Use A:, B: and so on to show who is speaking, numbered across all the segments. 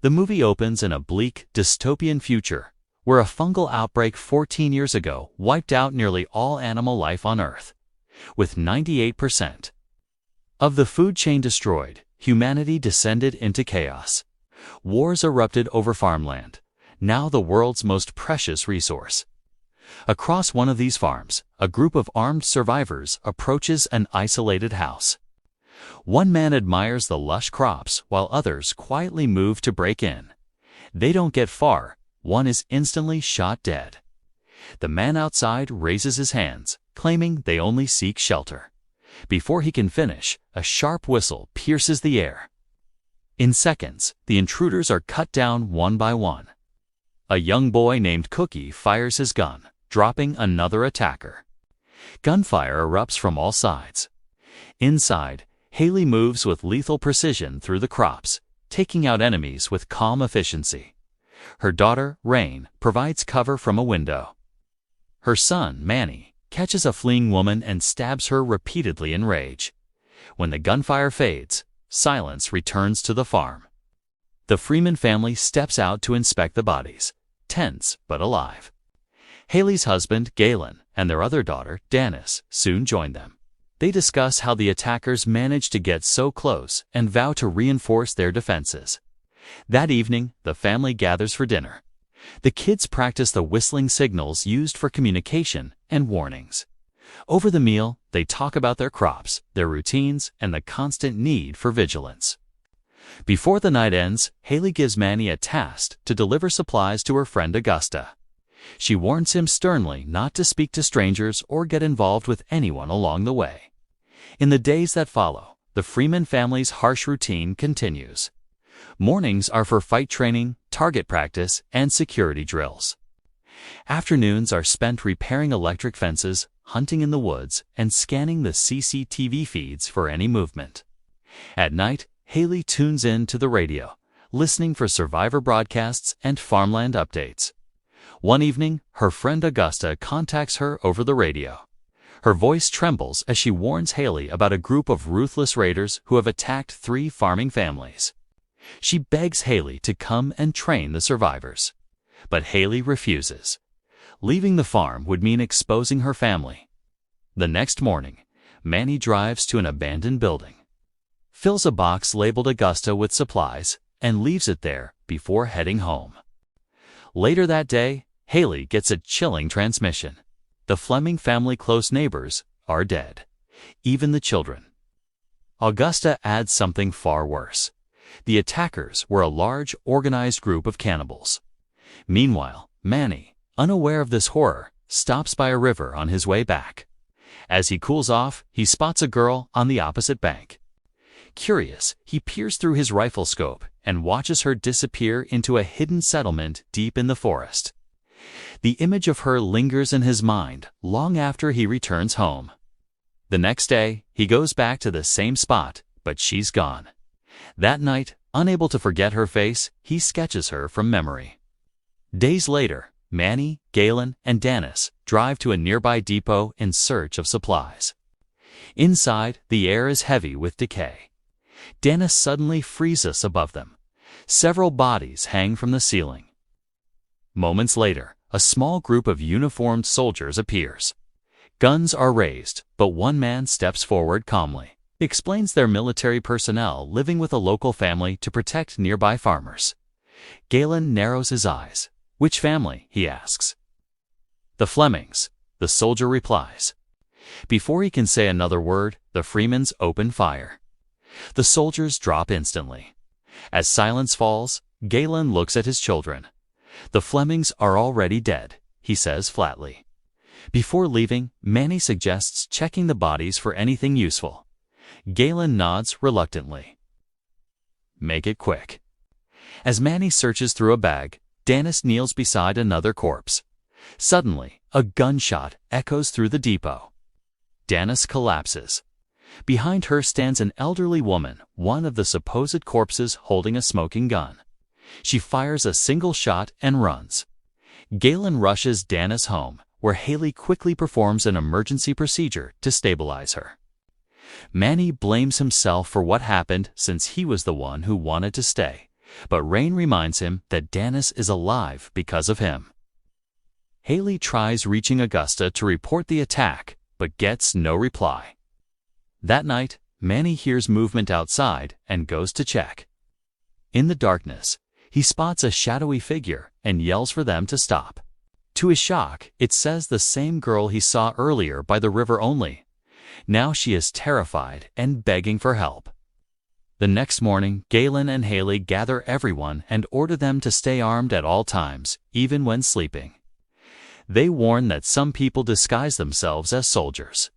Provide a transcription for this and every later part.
A: The movie opens in a bleak, dystopian future, where a fungal outbreak 14 years ago wiped out nearly all animal life on Earth. With 98% of the food chain destroyed, humanity descended into chaos. Wars erupted over farmland, now the world's most precious resource. Across one of these farms, a group of armed survivors approaches an isolated house. One man admires the lush crops while others quietly move to break in. They don't get far. One is instantly shot dead. The man outside raises his hands, claiming they only seek shelter. Before he can finish, a sharp whistle pierces the air. In seconds, the intruders are cut down one by one. A young boy named Cookie fires his gun, dropping another attacker. Gunfire erupts from all sides. Inside, Haley moves with lethal precision through the crops, taking out enemies with calm efficiency. Her daughter, Rain, provides cover from a window. Her son, Manny, catches a fleeing woman and stabs her repeatedly in rage. When the gunfire fades, silence returns to the farm. The Freeman family steps out to inspect the bodies, tense but alive. Haley's husband, Galen, and their other daughter, Danis, soon join them. They discuss how the attackers managed to get so close and vow to reinforce their defenses. That evening, the family gathers for dinner. The kids practice the whistling signals used for communication and warnings. Over the meal, they talk about their crops, their routines, and the constant need for vigilance. Before the night ends, Haley gives Manny a task to deliver supplies to her friend Augusta. She warns him sternly not to speak to strangers or get involved with anyone along the way. In the days that follow, the Freeman family's harsh routine continues. Mornings are for fight training, target practice, and security drills. Afternoons are spent repairing electric fences, hunting in the woods, and scanning the CCTV feeds for any movement. At night, Haley tunes in to the radio, listening for survivor broadcasts and farmland updates. One evening, her friend Augusta contacts her over the radio. Her voice trembles as she warns Haley about a group of ruthless raiders who have attacked 3 farming families. She begs Haley to come and train the survivors. But Haley refuses. Leaving the farm would mean exposing her family. The next morning, Manny drives to an abandoned building, fills a box labeled Augusta with supplies, and leaves it there before heading home. Later that day, Haley gets a chilling transmission. The Fleming family close neighbors are dead, even the children. Augusta adds something far worse. The attackers were a large, organized group of cannibals. Meanwhile, Manny, unaware of this horror, stops by a river on his way back. As he cools off, he spots a girl on the opposite bank. Curious, he peers through his rifle scope and watches her disappear into a hidden settlement deep in the forest. The image of her lingers in his mind long after he returns home. The next day, he goes back to the same spot, but she's gone. That night, unable to forget her face, he sketches her from memory. Days later, Manny, Galen, and Danis drive to a nearby depot in search of supplies. Inside, the air is heavy with decay. Danis suddenly freezes above them. Several bodies hang from the ceiling. Moments later, a small group of uniformed soldiers appears. Guns are raised, but one man steps forward calmly. He explains they're military personnel living with a local family to protect nearby farmers. Galen narrows his eyes. "Which family?" he asks. "The Flemings," the soldier replies. Before he can say another word, the Freemans open fire. The soldiers drop instantly. As silence falls, Galen looks at his children. "The Flemings are already dead," he says flatly. Before leaving, Manny suggests checking the bodies for anything useful. Galen nods reluctantly. "Make it quick." As Manny searches through a bag, Danis kneels beside another corpse. Suddenly, a gunshot echoes through the depot. Danis collapses. Behind her stands an elderly woman, one of the supposed corpses holding a smoking gun. She fires a single shot and runs. Galen rushes Danis home, where Haley quickly performs an emergency procedure to stabilize her. Manny blames himself for what happened since he was the one who wanted to stay, But Rain reminds him that Dennis is alive because of him. Haley tries reaching Augusta to report the attack, but gets no reply. That night, Manny hears movement outside and goes to check. In the darkness, he spots a shadowy figure and yells for them to stop. To his shock, it says the same girl he saw earlier by the river only. Now she is terrified and begging for help. The next morning, Galen and Haley gather everyone and order them to stay armed at all times, even when sleeping. They warn that some people disguise themselves as soldiers.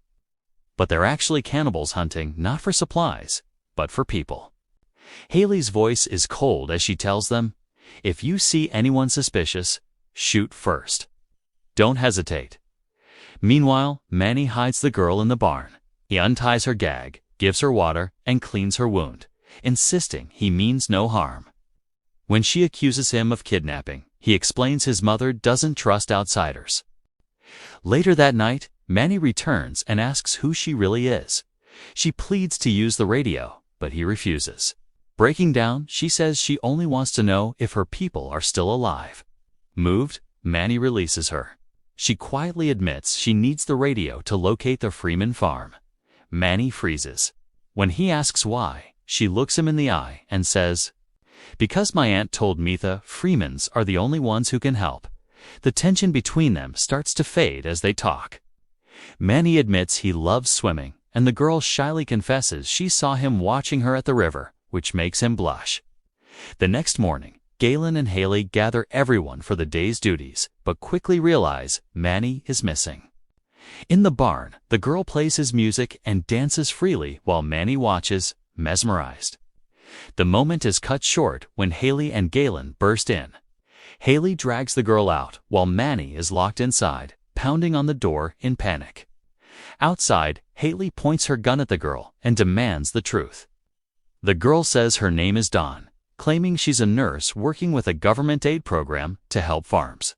A: But they're actually cannibals hunting not for supplies, but for people. Haley's voice is cold as she tells them, "If you see anyone suspicious, shoot first. Don't hesitate." Meanwhile, Manny hides the girl in the barn. He unties her gag, gives her water, and cleans her wound, insisting he means no harm. When she accuses him of kidnapping, he explains his mother doesn't trust outsiders. Later that night, Manny returns and asks who she really is. She pleads to use the radio, but he refuses. Breaking down, she says she only wants to know if her people are still alive. Moved, Manny releases her. She quietly admits she needs the radio to locate the Freeman farm. Manny freezes. When he asks why, she looks him in the eye and says, "Because my aunt told Mitha Freemans are the only ones who can help." The tension between them starts to fade as they talk. Manny admits he loves swimming, and the girl shyly confesses she saw him watching her at the river, which makes him blush. The next morning, Galen and Haley gather everyone for the day's duties, but quickly realize Manny is missing. In the barn, the girl plays his music and dances freely while Manny watches, mesmerized. The moment is cut short when Haley and Galen burst in. Haley drags the girl out while Manny is locked inside, pounding on the door in panic. Outside, Haley points her gun at the girl and demands the truth. The girl says her name is Dawn, claiming she's a nurse working with a government aid program to help farms.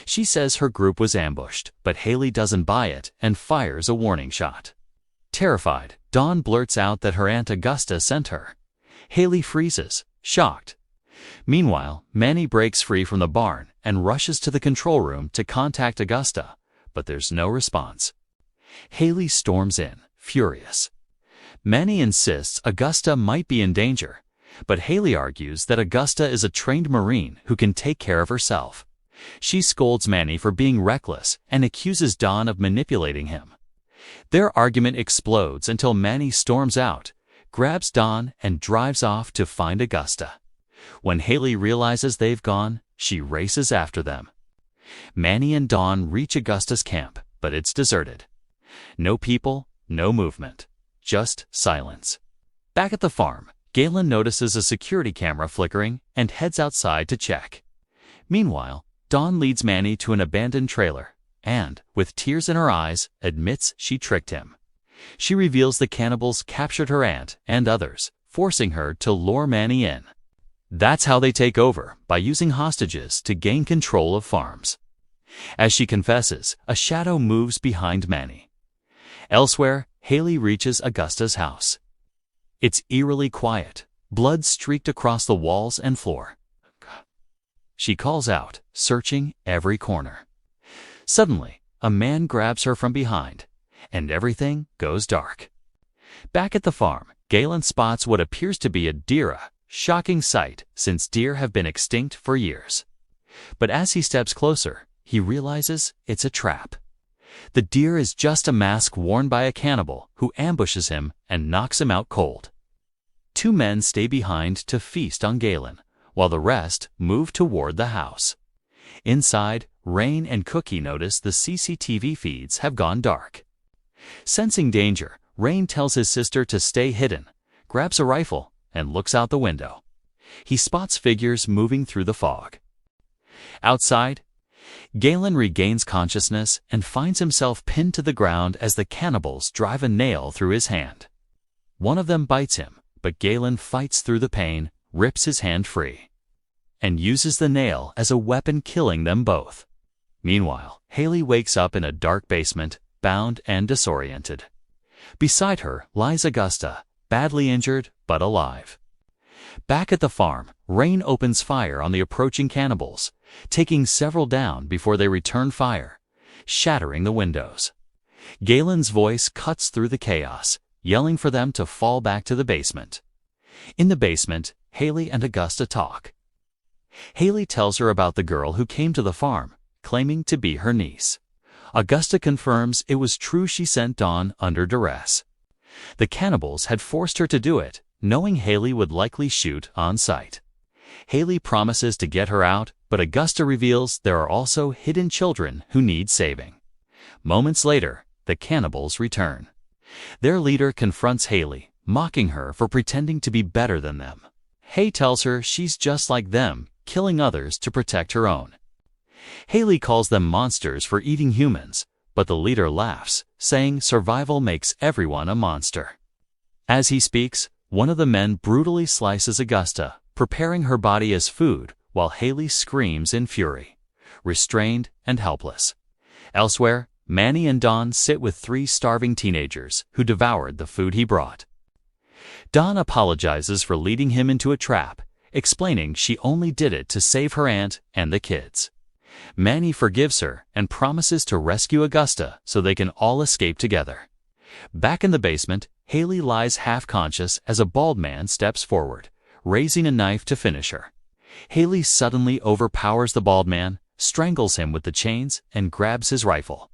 A: She says her group was ambushed, but Haley doesn't buy it and fires a warning shot. Terrified, Dawn blurts out that her Aunt Augusta sent her. Haley freezes, shocked. Meanwhile, Manny breaks free from the barn and rushes to the control room to contact Augusta, but there's no response. Haley storms in, furious. Manny insists Augusta might be in danger, but Haley argues that Augusta is a trained Marine who can take care of herself. She scolds Manny for being reckless and accuses Dawn of manipulating him. Their argument explodes until Manny storms out, grabs Dawn, and drives off to find Augusta. When Haley realizes they've gone, she races after them. Manny and Dawn reach Augusta's camp, but it's deserted. No people, no movement, just silence. Back at the farm, Galen notices a security camera flickering and heads outside to check. Meanwhile, Dawn leads Manny to an abandoned trailer and, with tears in her eyes, admits she tricked him. She reveals the cannibals captured her aunt and others, forcing her to lure Manny in. That's how they take over, by using hostages to gain control of farms. As she confesses, a shadow moves behind Manny. Elsewhere, Haley reaches Augusta's house. It's eerily quiet, blood streaked across the walls and floor. She calls out, searching every corner. Suddenly, a man grabs her from behind, and everything goes dark. Back at the farm, Galen spots what appears to be a deer, shocking sight since deer have been extinct for years. But as he steps closer, he realizes it's a trap. The deer is just a mask worn by a cannibal who ambushes him and knocks him out cold. Two men stay behind to feast on Galen, while the rest move toward the house. Inside, Rain and Cookie notice the CCTV feeds have gone dark. Sensing danger, Rain tells his sister to stay hidden, grabs a rifle, and looks out the window. He spots figures moving through the fog. Outside, Galen regains consciousness and finds himself pinned to the ground as the cannibals drive a nail through his hand. One of them bites him, but Galen fights through the pain, rips his hand free, and uses the nail as a weapon, killing them both. Meanwhile, Haley wakes up in a dark basement, bound and disoriented. Beside her lies Augusta, badly injured but alive. Back at the farm, Rain opens fire on the approaching cannibals, taking several down before they return fire, shattering the windows. Galen's voice cuts through the chaos, yelling for them to fall back to the basement. In the basement, Haley and Augusta talk. Haley tells her about the girl who came to the farm, claiming to be her niece. Augusta confirms it was true she sent Dawn under duress. The cannibals had forced her to do it, knowing Haley would likely shoot on sight. Haley promises to get her out, but Augusta reveals there are also hidden children who need saving. Moments later, the cannibals return. Their leader confronts Haley, mocking her for pretending to be better than them. Hay tells her she's just like them, killing others to protect her own. Haley calls them monsters for eating humans, but the leader laughs, saying survival makes everyone a monster. As he speaks, one of the men brutally slices Augusta, preparing her body as food, while Haley screams in fury, restrained and helpless. Elsewhere, Manny and Dawn sit with 3 starving teenagers who devoured the food he brought. Dawn apologizes for leading him into a trap, explaining she only did it to save her aunt and the kids. Manny forgives her and promises to rescue Augusta so they can all escape together. Back in the basement, Haley lies half-conscious as a bald man steps forward, raising a knife to finish her. Haley suddenly overpowers the bald man, strangles him with the chains, and grabs his rifle.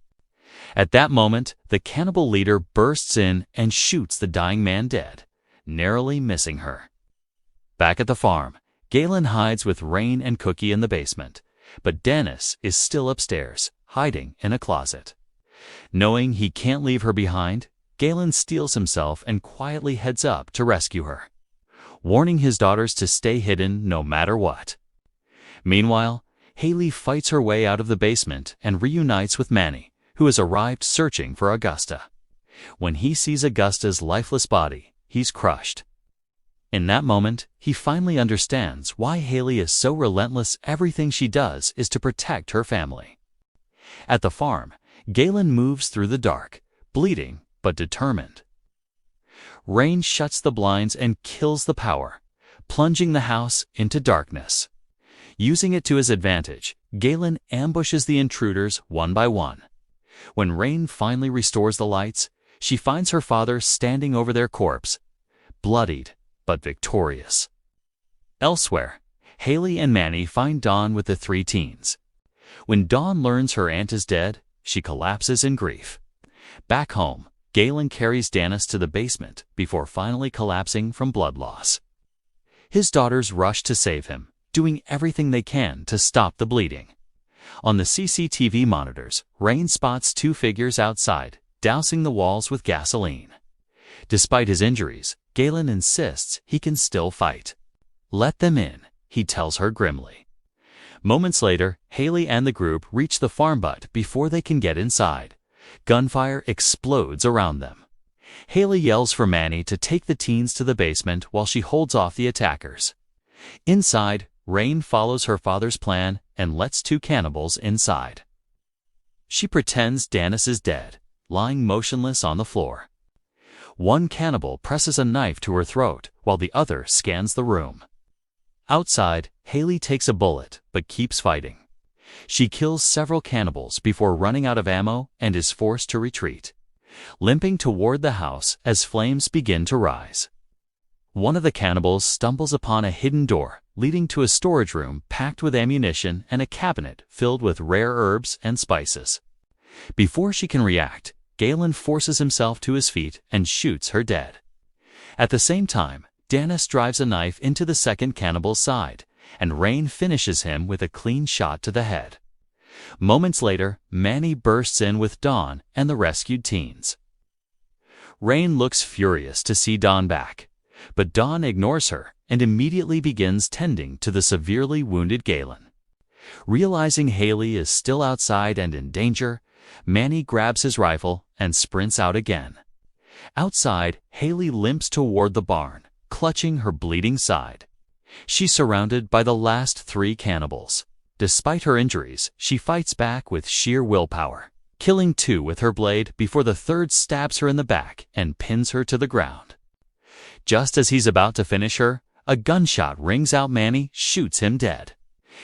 A: At that moment, the cannibal leader bursts in and shoots the dying man dead, narrowly missing her. Back at the farm, Galen hides with Rain and Cookie in the basement, but Dennis is still upstairs, hiding in a closet. Knowing he can't leave her behind, Galen steels himself and quietly heads up to rescue her, warning his daughters to stay hidden no matter what. Meanwhile, Haley fights her way out of the basement and reunites with Manny, who has arrived searching for Augusta. When he sees Augusta's lifeless body, he's crushed. In that moment, he finally understands why Haley is so relentless. Everything she does is to protect her family. At the farm, Galen moves through the dark, bleeding but determined. Rain shuts the blinds and kills the power, plunging the house into darkness. Using it to his advantage, Galen ambushes the intruders one by one. When Rain finally restores the lights, she finds her father standing over their corpse, bloodied but victorious. Elsewhere, Haley and Manny find Dawn with the 3 teens. When Dawn learns her aunt is dead, she collapses in grief. Back home, Galen carries Dennis to the basement before finally collapsing from blood loss. His daughters rush to save him, doing everything they can to stop the bleeding. On the CCTV monitors, Rain spots 2 figures outside, dousing the walls with gasoline. Despite his injuries, Galen insists he can still fight. "Let them in," he tells her grimly. Moments later, Haley and the group reach the farm, but before they can get inside, gunfire explodes around them. Haley yells for Manny to take the teens to the basement while she holds off the attackers. Inside, Rain follows her father's plan and lets 2 cannibals inside. She pretends Dennis is dead, lying motionless on the floor. One cannibal presses a knife to her throat while the other scans the room. Outside, Haley takes a bullet but keeps fighting. She kills several cannibals before running out of ammo and is forced to retreat, limping toward the house as flames begin to rise. One of the cannibals stumbles upon a hidden door leading to a storage room packed with ammunition and a cabinet filled with rare herbs and spices. Before she can react, Galen forces himself to his feet and shoots her dead. At the same time, Dennis drives a knife into the second cannibal's side, and Rain finishes him with a clean shot to the head. Moments later, Manny bursts in with Dawn and the rescued teens. Rain looks furious to see Dawn back, but Dawn ignores her and immediately begins tending to the severely wounded Galen. Realizing Haley is still outside and in danger, Manny grabs his rifle and sprints out again. Outside, Haley limps toward the barn, clutching her bleeding side. She's surrounded by the last 3 cannibals. Despite her injuries, she fights back with sheer willpower, killing 2 with her blade before the third stabs her in the back and pins her to the ground. Just as he's about to finish her, A gunshot rings out. Manny shoots him dead.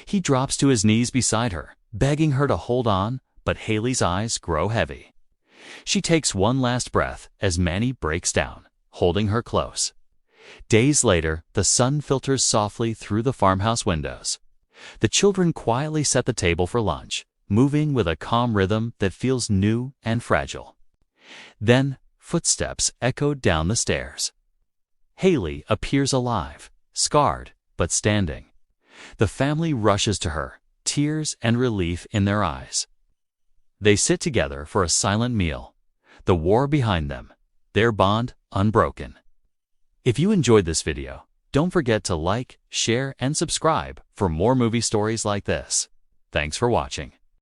A: He drops to his knees beside her, begging her to hold on, but Haley's eyes grow heavy. She takes one last breath as Manny breaks down, holding her close. Days later, the sun filters softly through the farmhouse windows. The children quietly set the table for lunch, moving with a calm rhythm that feels new and fragile. Then, footsteps echoed down the stairs. Haley appears alive, scarred, but standing. The family rushes to her, tears and relief in their eyes. They sit together for a silent meal, the war behind them, their bond unbroken. If you enjoyed this video, don't forget to like, share, and subscribe for more movie stories like this. Thanks for watching.